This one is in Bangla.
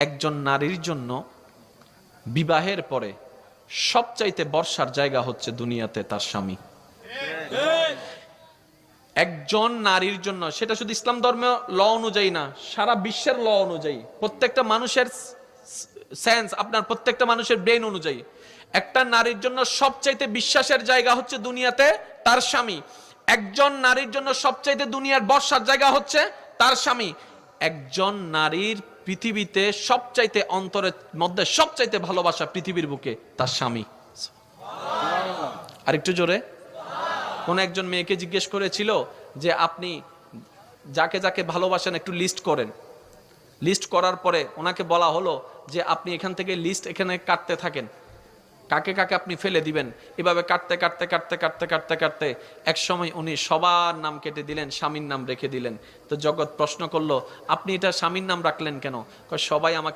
একজন নারীর জন্য বিবাহের পরে সবচাইতে বর্ষার জায়গা হচ্ছে দুনিয়াতে তার স্বামী। একজন নারীর জন্য, সেটা শুধু ইসলাম ধর্মীয় ল অনুযায়ী না, সারা বিশ্বের ল অনুযায়ী, প্রত্যেকটা মানুষের সেন্স, আপনার প্রত্যেকটা মানুষের ব্রেন অনুযায়ী, একটা নারীর জন্য সবচাইতে বিশ্বাসের জায়গা হচ্ছে দুনিয়াতে তার স্বামী। একজন নারীর জন্য সবচাইতে দুনিয়ার বর্ষার জায়গা হচ্ছে তার স্বামী। একজন নারীর পৃথিবীতে সবচাইতে অন্তরের মধ্যে সবচাইতে ভালোবাসা পৃথিবীর বুকে তার স্বামী। আরেকটু জোরে। কোন একজন মেয়েকে জিজ্ঞেস করেছিল যে আপনি যাকে যাকে ভালোবাসেন একটু লিস্ট করেন। লিস্ট করার পরে ওনাকে বলা হলো যে আপনি এখান থেকে লিস্ট এখানে কাটতে থাকেন, কাকে কাকে আপনি ফেলে দিবেন। এভাবে কাটতে কাটতে কাটতে কাটতে কাটতে কাটতে এক সময় উনি সবার নাম কেটে দিলেন, স্বামীর নাম রেখে দিলেন। তো জগৎ প্রশ্ন করলো, আপনি এটা স্বামীর নাম রাখলেন কেন? সবাই আমাকে